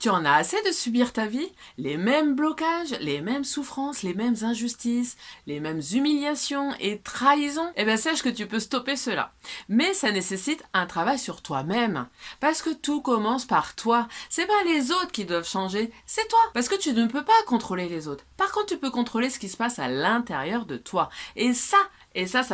Tu en as assez de subir ta vie? Les mêmes blocages, les mêmes souffrances, les mêmes injustices, les mêmes humiliations et trahisons? Eh bien, sache que tu peux stopper cela. Mais ça nécessite un travail sur toi-même. Parce que tout commence par toi. C'est pas les autres qui doivent changer, c'est toi. Parce que tu ne peux pas contrôler les autres. Par contre, tu peux contrôler ce qui se passe à l'intérieur de toi. Et ça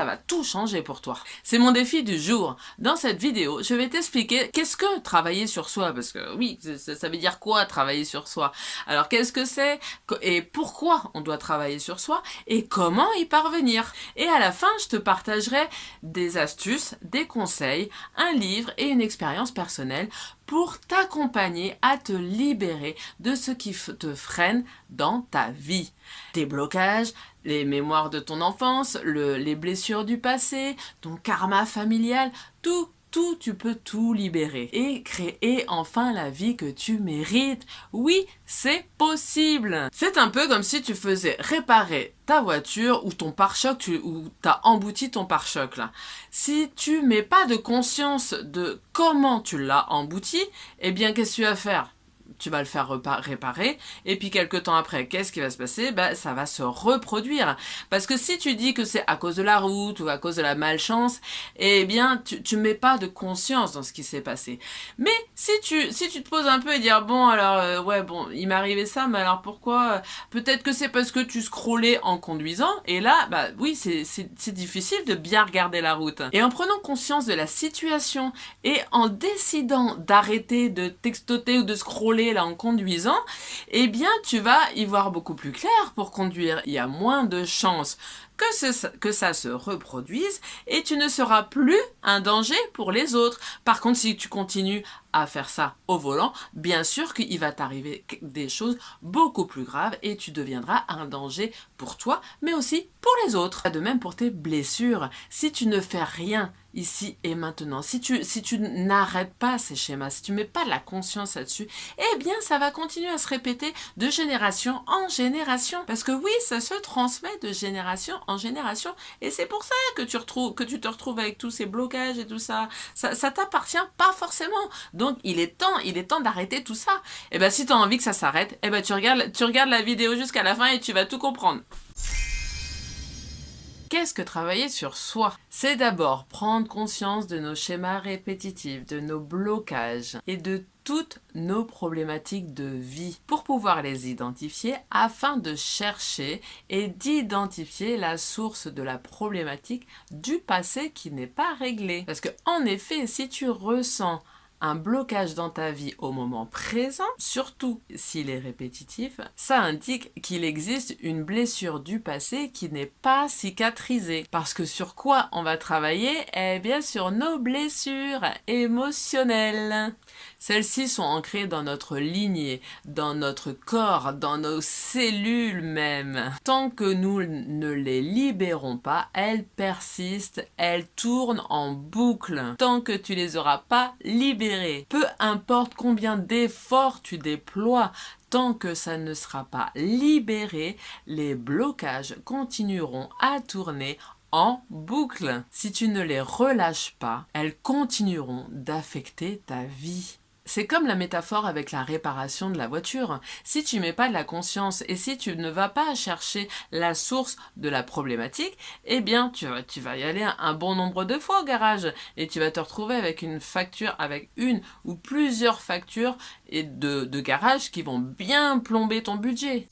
va tout changer pour toi. C'est mon défi du jour. Dans cette vidéo, je vais t'expliquer qu'est-ce que travailler sur soi. Parce que oui, ça veut dire quoi travailler sur soi? Alors qu'est-ce que c'est et pourquoi on doit travailler sur soi et comment y parvenir? Et à la fin, je te partagerai des astuces, des conseils, un livre et une expérience personnelle pour t'accompagner à te libérer de ce qui te freine dans ta vie. Tes blocages, les mémoires de ton enfance, les blessures du passé, ton karma familial, tout, tu peux tout libérer et créer enfin la vie que tu mérites. Oui, c'est possible. C'est un peu comme si tu faisais réparer ta voiture ou ton pare-choc, ou t'as embouti ton pare-choc là. Si tu mets pas de conscience de comment tu l'as embouti, eh bien qu'est-ce que tu vas faire? Tu vas le faire réparer, et puis quelques temps après, qu'est-ce qui va se passer? Ça va se reproduire. Parce que si tu dis que c'est à cause de la route ou à cause de la malchance, eh bien, tu mets pas de conscience dans ce qui s'est passé. Mais si tu te poses un peu et dire, bon, alors, ouais, bon, il m'est arrivé ça, mais alors pourquoi? Peut-être que c'est parce que tu scrollais en conduisant, et là, oui, c'est difficile de bien regarder la route. Et en prenant conscience de la situation, et en décidant d'arrêter de textoter ou de scroller là en conduisant, eh bien tu vas y voir beaucoup plus clair pour conduire. Il y a moins de chances que ça se reproduise et tu ne seras plus un danger pour les autres. Par contre, si tu continues à faire ça au volant, bien sûr qu'il va t'arriver des choses beaucoup plus graves et tu deviendras un danger pour toi, mais aussi pour les autres. De même pour tes blessures. Si tu ne fais rien ici et maintenant, si tu n'arrêtes pas ces schémas, si tu mets pas de la conscience là-dessus, eh bien ça va continuer à se répéter de génération en génération. Parce que oui, ça se transmet de génération en génération. Et c'est pour ça que tu te retrouves avec tous ces blocages et tout ça. Ça t'appartient pas forcément. Donc il est temps d'arrêter tout ça. Et ben si tu as envie que ça s'arrête, eh ben tu regardes la vidéo jusqu'à la fin et tu vas tout comprendre. Qu'est-ce que travailler sur soi? C'est d'abord prendre conscience de nos schémas répétitifs, de nos blocages et de toutes nos problématiques de vie pour pouvoir les identifier afin de chercher et d'identifier la source de la problématique du passé qui n'est pas réglée. Parce que en effet, si tu ressens un blocage dans ta vie au moment présent, surtout s'il est répétitif, ça indique qu'il existe une blessure du passé qui n'est pas cicatrisée. Parce que sur quoi on va travailler? Eh bien sur nos blessures émotionnelles. Celles-ci sont ancrées dans notre lignée, dans notre corps, dans nos cellules même. Tant que nous ne les libérons pas, elles persistent, elles tournent en boucle. Tant que tu les auras pas libérées, peu importe combien d'efforts tu déploies, tant que ça ne sera pas libéré, les blocages continueront à tourner en boucle. Si tu ne les relâches pas, elles continueront d'affecter ta vie. C'est comme la métaphore avec la réparation de la voiture. Si tu mets pas de la conscience et si tu ne vas pas chercher la source de la problématique, eh bien tu vas y aller un bon nombre de fois au garage et tu vas te retrouver avec une facture, avec une ou plusieurs factures et de garage qui vont bien plomber ton budget.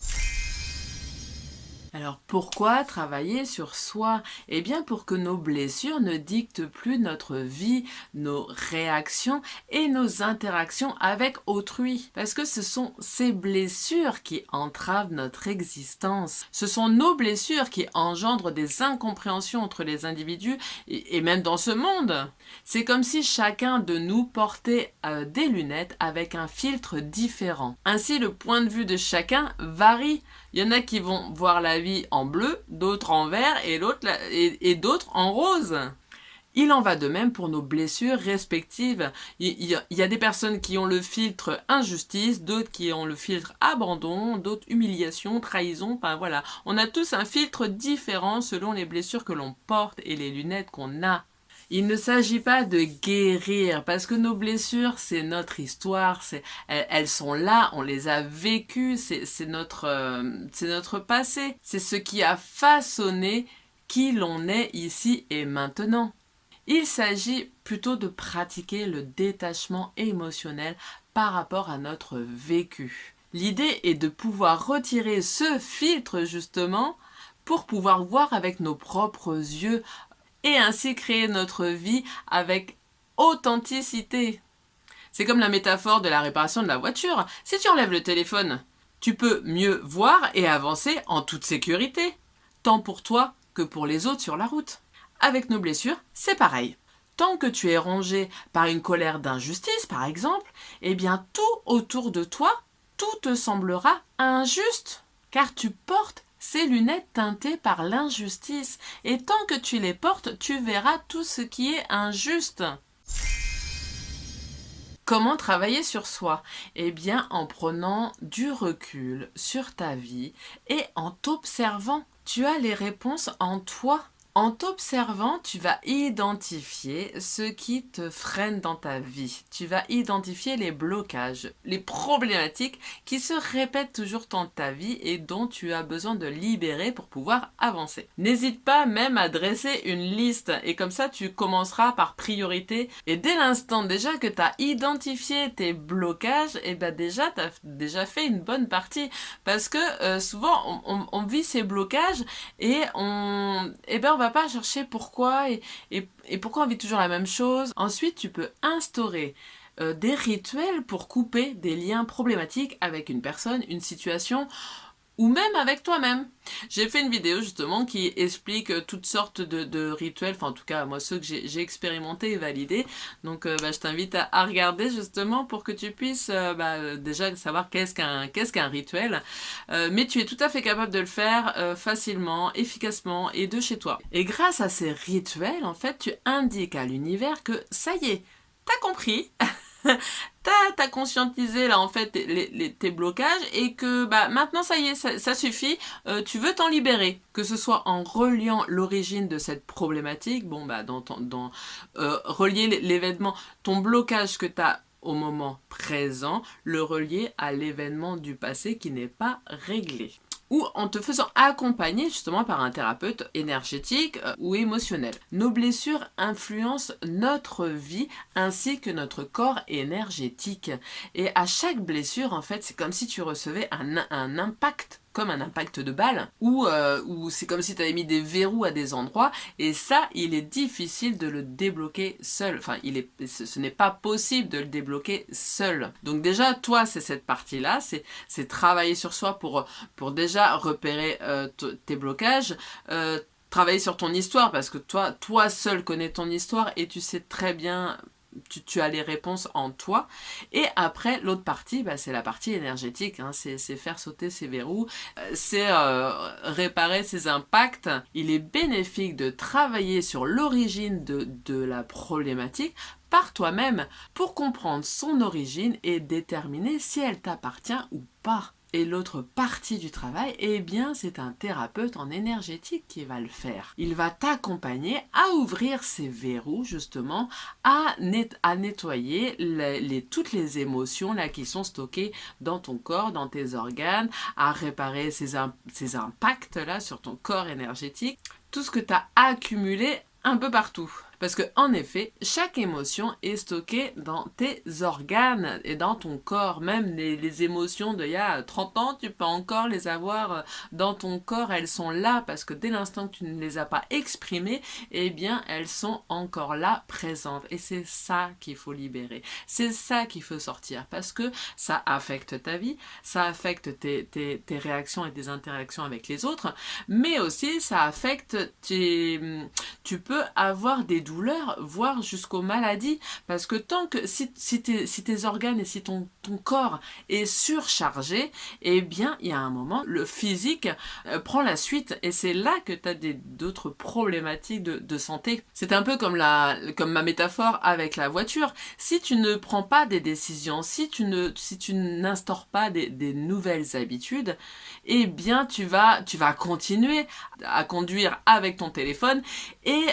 Alors pourquoi travailler sur soi? Eh bien pour que nos blessures ne dictent plus notre vie, nos réactions et nos interactions avec autrui. Parce que ce sont ces blessures qui entravent notre existence. Ce sont nos blessures qui engendrent des incompréhensions entre les individus et même dans ce monde. C'est comme si chacun de nous portait des lunettes avec un filtre différent. Ainsi le point de vue de chacun varie. Il y en a qui vont voir la vie en bleu, d'autres en vert et d'autres en rose. Il en va de même pour nos blessures respectives. Il y a des personnes qui ont le filtre injustice, d'autres qui ont le filtre abandon, d'autres humiliation, trahison, enfin voilà. On a tous un filtre différent selon les blessures que l'on porte et les lunettes qu'on a. Il ne s'agit pas de guérir, parce que nos blessures, c'est notre histoire, elles sont là, on les a vécues, c'est notre passé, c'est ce qui a façonné qui l'on est ici et maintenant. Il s'agit plutôt de pratiquer le détachement émotionnel par rapport à notre vécu. L'idée est de pouvoir retirer ce filtre justement pour pouvoir voir avec nos propres yeux et ainsi créer notre vie avec authenticité. C'est comme la métaphore de la réparation de la voiture. Si tu enlèves le téléphone, tu peux mieux voir et avancer en toute sécurité, tant pour toi que pour les autres sur la route. Avec nos blessures, c'est pareil. Tant que tu es rongé par une colère d'injustice, par exemple, eh bien tout autour de toi, tout te semblera injuste, car tu portes ces lunettes teintées par l'injustice. Et tant que tu les portes, tu verras tout ce qui est injuste. Comment travailler sur soi? Eh bien, en prenant du recul sur ta vie et en t'observant. Tu as les réponses en toi. En t'observant, tu vas identifier ce qui te freine dans ta vie. Tu vas identifier les blocages, les problématiques qui se répètent toujours dans ta vie et dont tu as besoin de libérer pour pouvoir avancer. N'hésite pas même à dresser une liste et comme ça tu commenceras par priorité. Et dès l'instant déjà que tu as identifié tes blocages, et ben déjà tu as déjà fait une bonne partie. Parce que souvent on vit ces blocages et on va pas chercher pourquoi et pourquoi on vit toujours la même chose. Ensuite, tu peux instaurer des rituels pour couper des liens problématiques avec une personne, une situation ou même avec toi-même. J'ai fait une vidéo justement qui explique toutes sortes de rituels, enfin en tout cas moi ceux que j'ai expérimentés et validés. Donc je t'invite à regarder justement pour que tu puisses déjà savoir qu'est-ce qu'un rituel. Mais tu es tout à fait capable de le faire facilement, efficacement et de chez toi. Et grâce à ces rituels, en fait, tu indiques à l'univers que ça y est, t'as compris. T'as conscientisé là en fait tes blocages et que maintenant ça y est, ça suffit, tu veux t'en libérer, que ce soit en reliant l'origine de cette problématique, relier l'événement, ton blocage que t'as au moment présent, le relier à l'événement du passé qui n'est pas réglé. Ou en te faisant accompagner justement par un thérapeute énergétique ou émotionnel. Nos blessures influencent notre vie ainsi que notre corps énergétique. Et à chaque blessure, en fait, c'est comme si tu recevais un impact, comme un impact de balle, ou c'est comme si tu avais mis des verrous à des endroits, et ça, il est difficile de le débloquer seul. Enfin, ce n'est pas possible de le débloquer seul. Donc déjà, toi, c'est cette partie-là, c'est travailler sur soi pour déjà repérer tes blocages, travailler sur ton histoire, parce que toi seul connais ton histoire, et tu sais très bien... Tu as les réponses en toi. Et après, l'autre partie, c'est la partie énergétique. C'est faire sauter ces verrous. C'est réparer ces impacts. Il est bénéfique de travailler sur l'origine de la problématique par toi-même pour comprendre son origine et déterminer si elle t'appartient ou pas. Et l'autre partie du travail, eh bien, c'est un thérapeute en énergétique qui va le faire. Il va t'accompagner à ouvrir ces verrous, justement, à nettoyer toutes les émotions là qui sont stockées dans ton corps, dans tes organes, à réparer ces impacts là sur ton corps énergétique, tout ce que tu as accumulé un peu partout. Parce que en effet, chaque émotion est stockée dans tes organes et dans ton corps. Même les émotions d'il y a 30 ans, tu peux encore les avoir dans ton corps. Elles sont là parce que dès l'instant que tu ne les as pas exprimées, eh bien, elles sont encore là, présentes. Et c'est ça qu'il faut libérer. C'est ça qu'il faut sortir parce que ça affecte ta vie, ça affecte tes réactions et tes interactions avec les autres, mais aussi ça affecte tu peux avoir des douleurs, voire jusqu'aux maladies, parce que tant que si tes organes et si ton corps est surchargé, eh bien il y a un moment, le physique prend la suite et c'est là que tu as d'autres problématiques de santé. C'est un peu comme ma métaphore avec la voiture. Si tu ne prends pas des décisions, si tu n'instaures pas des nouvelles habitudes, eh bien tu vas continuer à conduire avec ton téléphone et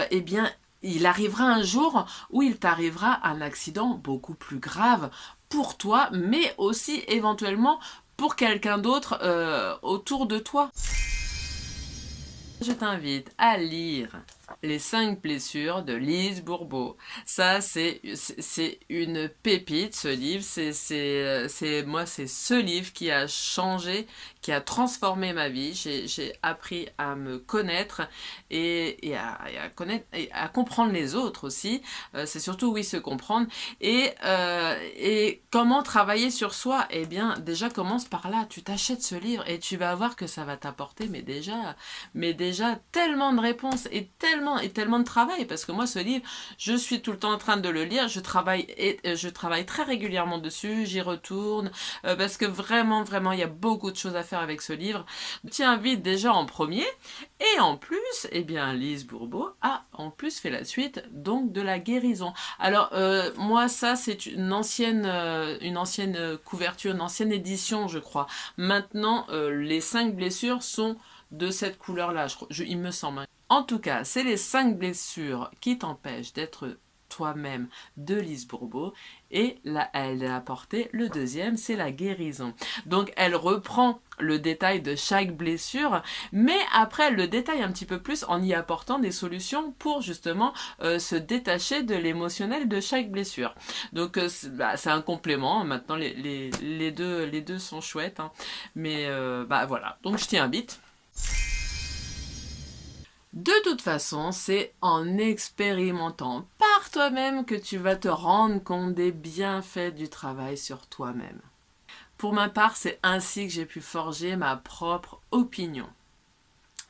eh bien il arrivera un jour où il t'arrivera un accident beaucoup plus grave pour toi, mais aussi éventuellement pour quelqu'un d'autre autour de toi. Je t'invite à lire Les 5 blessures de Lise Bourbeau. Ça, c'est une pépite, ce livre. C'est ce livre qui a changé, qui a transformé ma vie. J'ai appris à me connaître et à connaître et à comprendre les autres aussi. C'est surtout, oui, se comprendre. Et comment travailler sur soi? Eh bien, déjà, commence par là. Tu t'achètes ce livre et tu vas voir que ça va t'apporter, mais déjà tellement de réponses et tellement de travail, parce que moi ce livre, je suis tout le temps en train de le lire, je travaille très régulièrement dessus, j'y retourne, parce que vraiment il y a beaucoup de choses à faire avec ce livre. Je t'invite déjà en premier, et en plus, eh bien Lise Bourbeau a en plus fait la suite donc de la guérison. Alors moi ça c'est une ancienne couverture, une ancienne édition je crois. Maintenant les 5 blessures sont de cette couleur-là, il me semble. En tout cas, c'est les 5 blessures qui t'empêchent d'être toi-même de Lise Bourbeau. Et là, elle a apporté le deuxième, c'est la guérison. Donc, elle reprend le détail de chaque blessure, mais après, elle le détaille un petit peu plus en y apportant des solutions pour justement se détacher de l'émotionnel de chaque blessure. Donc, c'est un complément. Maintenant, les deux sont chouettes. Hein. Mais voilà. Donc, je t'y invite. De toute façon, c'est en expérimentant par toi-même que tu vas te rendre compte des bienfaits du travail sur toi-même. Pour ma part, c'est ainsi que j'ai pu forger ma propre opinion.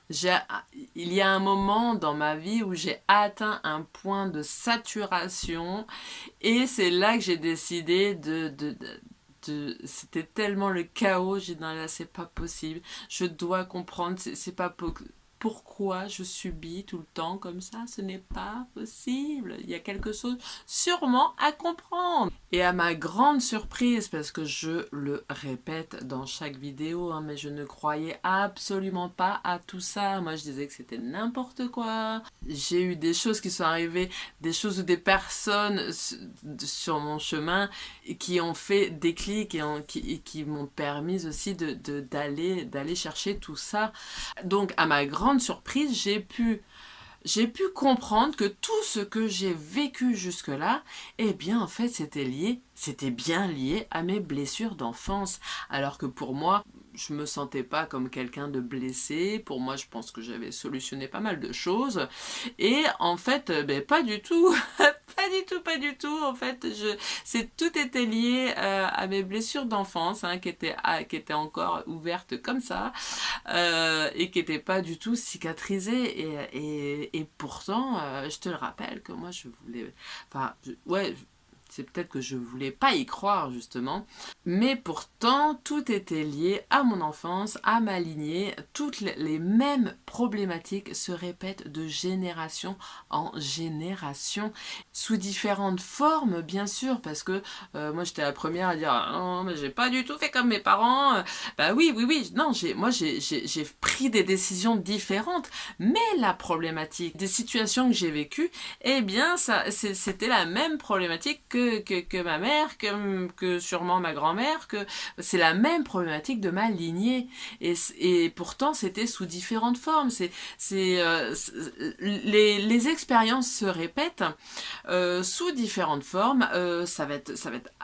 Il y a un moment dans ma vie où j'ai atteint un point de saturation et c'est là que j'ai décidé c'était tellement le chaos, j'ai dit non là c'est pas possible, je dois comprendre, c'est pas pourquoi je subis tout le temps comme ça, ce n'est pas possible, il y a quelque chose sûrement à comprendre. Et à ma grande surprise, parce que je le répète dans chaque vidéo, hein, mais je ne croyais absolument pas à tout ça, moi je disais que c'était n'importe quoi. J'ai eu des choses qui sont arrivées, des choses ou des personnes sur mon chemin qui ont fait des clics et qui m'ont permis aussi d'aller chercher tout ça. Donc à ma grande surprise, j'ai pu comprendre que tout ce que j'ai vécu jusque-là, eh bien en fait c'était bien lié à mes blessures d'enfance. Alors que pour moi, je me sentais pas comme quelqu'un de blessé. Pour moi, je pense que j'avais solutionné pas mal de choses. Et en fait, pas du tout. Pas du tout. En fait, tout était lié à mes blessures d'enfance, hein, qui étaient encore ouvertes comme ça, et qui n'étaient pas du tout cicatrisées. Et pourtant, je te le rappelle que moi, je voulais... Enfin, ouais... C'est peut-être que je voulais pas y croire justement, mais pourtant tout était lié à mon enfance, à ma lignée. Toutes les mêmes problématiques se répètent de génération en génération, sous différentes formes bien sûr, parce que moi j'étais la première à dire ah, non mais j'ai pas du tout fait comme mes parents. Bah oui, non, j'ai pris des décisions différentes, mais la problématique des situations que j'ai vécues, eh bien c'était la même problématique que ma mère, que sûrement ma grand-mère, que c'est la même problématique de ma lignée. Et pourtant, c'était sous différentes formes. Les expériences se répètent sous différentes formes. Ça va être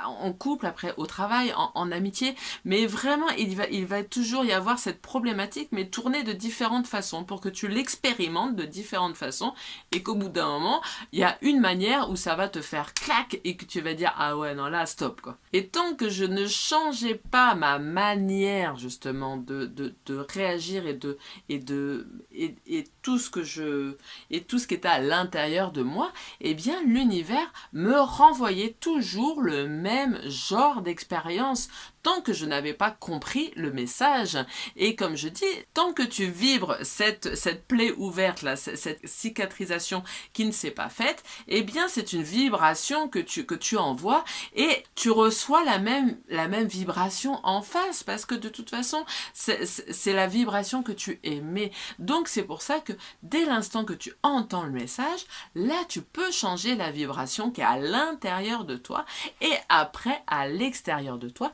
en couple, après au travail, en amitié. Mais vraiment, il va toujours y avoir cette problématique, mais tournée de différentes façons pour que tu l'expérimentes de différentes façons et qu'au bout d'un moment, il y a une manière où ça va te faire clac et que tu vas dire ah ouais non là stop quoi. Et tant que je ne changeais pas ma manière justement de réagir et tout ce qui était à l'intérieur de moi, eh bien l'univers me renvoyait toujours le même genre d'expérience. tant que je n'avais pas compris le message. Et comme je dis, tant que tu vibres cette plaie ouverte, là, cette cicatrisation qui ne s'est pas faite, eh bien c'est une vibration que tu envoies et tu reçois la même vibration en face, parce que de toute façon, c'est la vibration que tu émets. Donc c'est pour ça que dès l'instant que tu entends le message, là tu peux changer la vibration qui est à l'intérieur de toi, et après à l'extérieur de toi,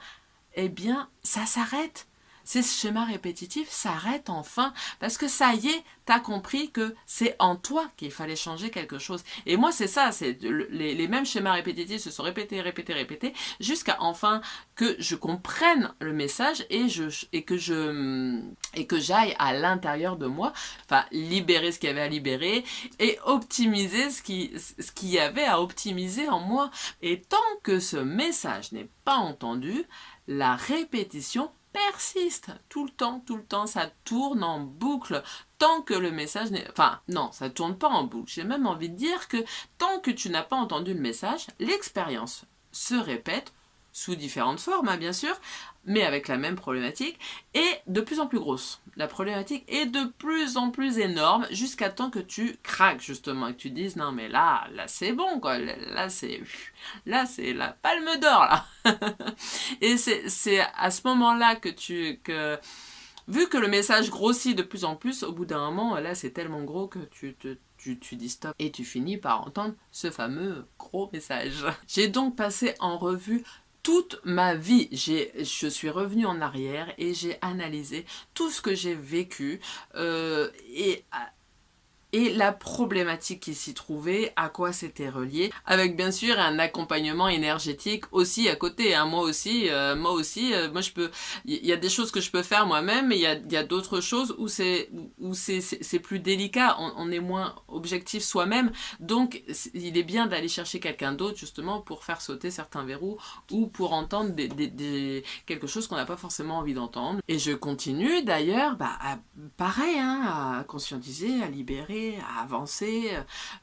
eh bien ça s'arrête. Ces schémas répétitifs s'arrêtent enfin, parce que ça y est, tu as compris que c'est en toi qu'il fallait changer quelque chose. Et moi, c'est ça, les mêmes schémas répétitifs se sont répétés, jusqu'à enfin que je comprenne le message et que j'aille à l'intérieur de moi, enfin, libérer ce qu'il y avait à libérer et optimiser ce qu'il y avait à optimiser en moi. Et tant que ce message n'est pas entendu, la répétition persiste tout le temps, ça tourne en boucle tant que le message n'est... Enfin, non, ça tourne pas en boucle. J'ai même envie de dire que tant que tu n'as pas entendu le message, l'expérience se répète sous différentes formes, hein, bien sûr, mais avec la même problématique, et de plus en plus grosse. La problématique est de plus en plus énorme, jusqu'à temps que tu craques, justement, et que tu dises, non mais là c'est bon, quoi, là c'est la palme d'or, là. Et c'est à ce moment-là que vu que le message grossit de plus en plus, au bout d'un moment, là c'est tellement gros que tu dis stop et tu finis par entendre ce fameux gros message. J'ai donc passé en revue toute ma vie. Je suis revenue en arrière et j'ai analysé tout ce que j'ai vécu et la problématique qui s'y trouvait, à quoi c'était relié, avec bien sûr un accompagnement énergétique aussi à côté. Hein. Moi aussi, je peux, il y a des choses que je peux faire moi-même, mais il y a d'autres choses où c'est plus délicat. On est moins objectif soi-même, donc il est bien d'aller chercher quelqu'un d'autre justement pour faire sauter certains verrous ou pour entendre quelque chose qu'on n'a pas forcément envie d'entendre. Et je continue d'ailleurs, pareil, hein, à conscientiser, à libérer, à avancer,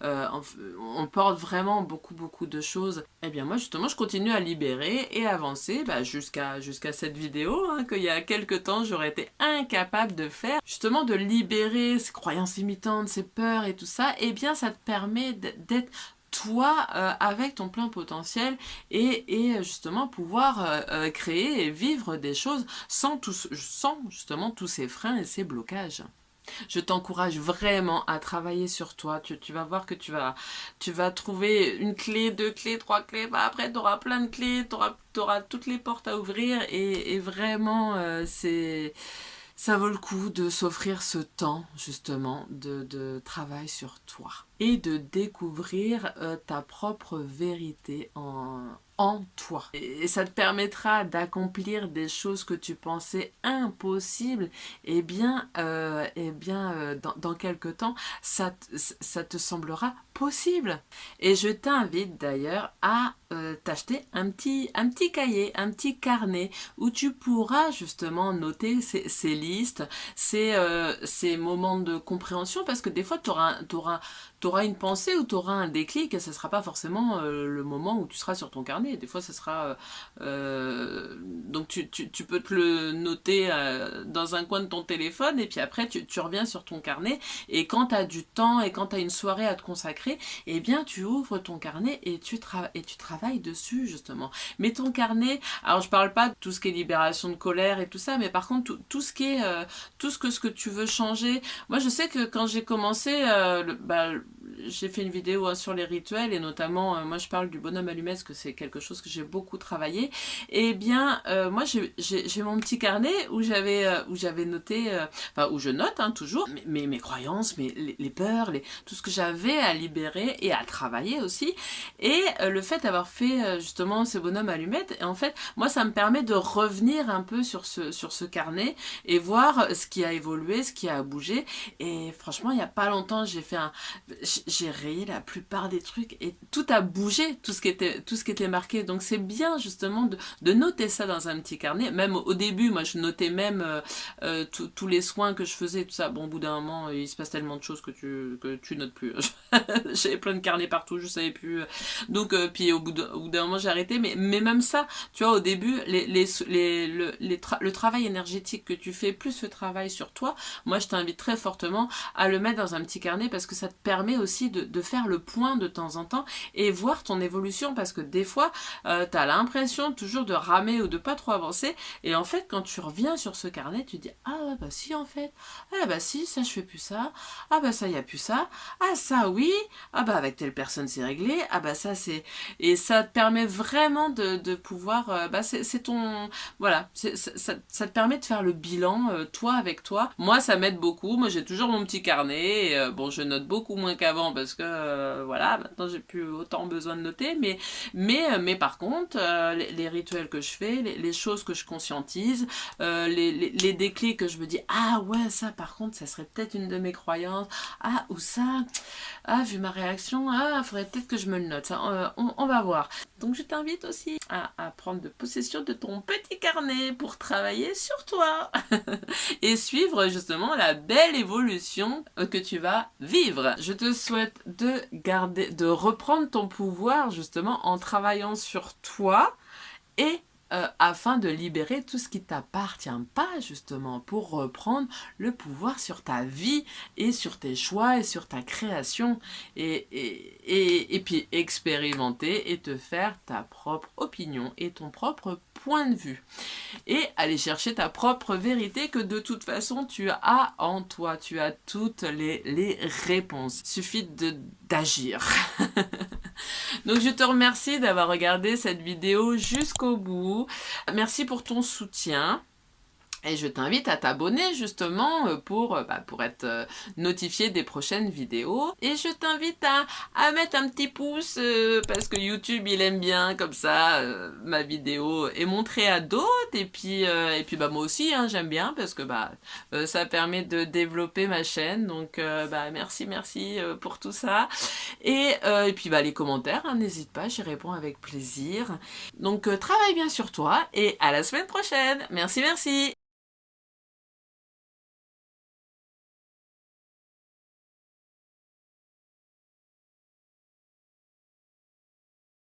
on porte vraiment beaucoup de choses. Et bien moi justement je continue à libérer et avancer jusqu'à cette vidéo, hein, qu'il y a quelques temps j'aurais été incapable de faire, justement de libérer ces croyances limitantes, ces peurs et tout ça. Et bien ça te permet d'être toi avec ton plein potentiel et justement pouvoir créer et vivre des choses sans justement tous ces freins et ces blocages. Je t'encourage vraiment à travailler sur toi. Tu vas voir que tu vas trouver une clé, 2 clés, 3 clés. Après, tu auras plein de clés, tu auras toutes les portes à ouvrir. Et vraiment, ça vaut le coup de s'offrir ce temps, justement, de travail sur toi. Et de découvrir ta propre vérité en toi. Et ça te permettra d'accomplir des choses que tu pensais impossibles. Et bien, dans quelques temps, ça te semblera possible. Et je t'invite d'ailleurs à t'acheter un petit cahier, un petit carnet où tu pourras justement noter ces listes, ces moments de compréhension, parce que des fois tu auras une pensée ou tu auras un déclic et ce ne sera pas forcément le moment où tu seras sur ton carnet. Des fois, ce sera... donc, tu peux te le noter dans un coin de ton téléphone et puis après, tu reviens sur ton carnet. Et quand tu as du temps et quand tu as une soirée à te consacrer, eh bien, tu ouvres ton carnet et tu travailles dessus, justement. Mais ton carnet... Alors, je parle pas de tout ce qui est libération de colère et tout ça, mais par contre, tout ce qui est... tout ce que tu veux changer. Moi, je sais que quand j'ai commencé... j'ai fait une vidéo sur les rituels et notamment moi je parle du bonhomme allumette parce que c'est quelque chose que j'ai beaucoup travaillé. Et bien moi j'ai mon petit carnet où j'avais noté où je note toujours mes croyances, les peurs, tout ce que j'avais à libérer et à travailler aussi. Et le fait d'avoir fait justement ce bonhomme allumette, et en fait moi ça me permet de revenir un peu sur ce carnet et voir ce qui a évolué, ce qui a bougé. Et franchement il n'y a pas longtemps j'ai fait j'ai rayé la plupart des trucs et tout a bougé, tout ce qui était marqué. Donc c'est bien justement de noter ça dans un petit carnet. Même au début, moi je notais même tous les soins que je faisais, tout ça. Bon, au bout d'un moment, il se passe tellement de choses que tu notes plus. J'avais plein de carnets partout, je savais plus. Donc puis au bout d'un moment j'ai arrêté. Mais même ça, tu vois, au début, le travail énergétique que tu fais, plus le travail sur toi, moi je t'invite très fortement à le mettre dans un petit carnet parce que ça te permet aussi de faire le point de temps en temps et voir ton évolution, parce que des fois t'as l'impression toujours de ramer ou de pas trop avancer, et en fait quand tu reviens sur ce carnet tu dis ah ouais, bah si en fait, ah bah si ça je fais plus ça, ah bah ça y a plus ça, ah ça oui, ah bah avec telle personne c'est réglé, ah bah ça c'est, et ça te permet vraiment de pouvoir bah c'est ton, voilà, ça te permet de faire le bilan toi avec toi. Moi ça m'aide beaucoup, moi j'ai toujours mon petit carnet et, bon je note beaucoup moins qu'avant parce que voilà, maintenant j'ai plus autant besoin de noter, mais par contre les rituels que je fais, les choses que je conscientise, les déclics que je me dis ah ouais ça par contre ça serait peut-être une de mes croyances, ah ou ça, ah vu ma réaction, ah faudrait peut-être que je me le note, ça, on va voir. Donc je t'invite aussi à prendre de possession de ton petit carnet pour travailler sur toi et suivre justement la belle évolution que tu vas vivre. Je te souhaite de reprendre ton pouvoir justement en travaillant sur toi et afin de libérer tout ce qui t'appartient pas, justement, pour reprendre le pouvoir sur ta vie et sur tes choix et sur ta création, et puis expérimenter et te faire ta propre opinion et ton propre point de vue et aller chercher ta propre vérité que de toute façon tu as en toi, tu as toutes les réponses, il suffit d'agir. Donc je te remercie d'avoir regardé cette vidéo jusqu'au bout. Merci pour ton soutien. Et je t'invite à t'abonner justement pour être notifié des prochaines vidéos. Et je t'invite à mettre un petit pouce parce que YouTube il aime bien comme ça ma vidéo est montrée à d'autres. Et puis bah moi aussi hein, j'aime bien parce que ça permet de développer ma chaîne. Donc merci pour tout ça. Et puis les commentaires, hein, n'hésite pas, j'y réponds avec plaisir. Donc travaille bien sur toi et à la semaine prochaine. Merci.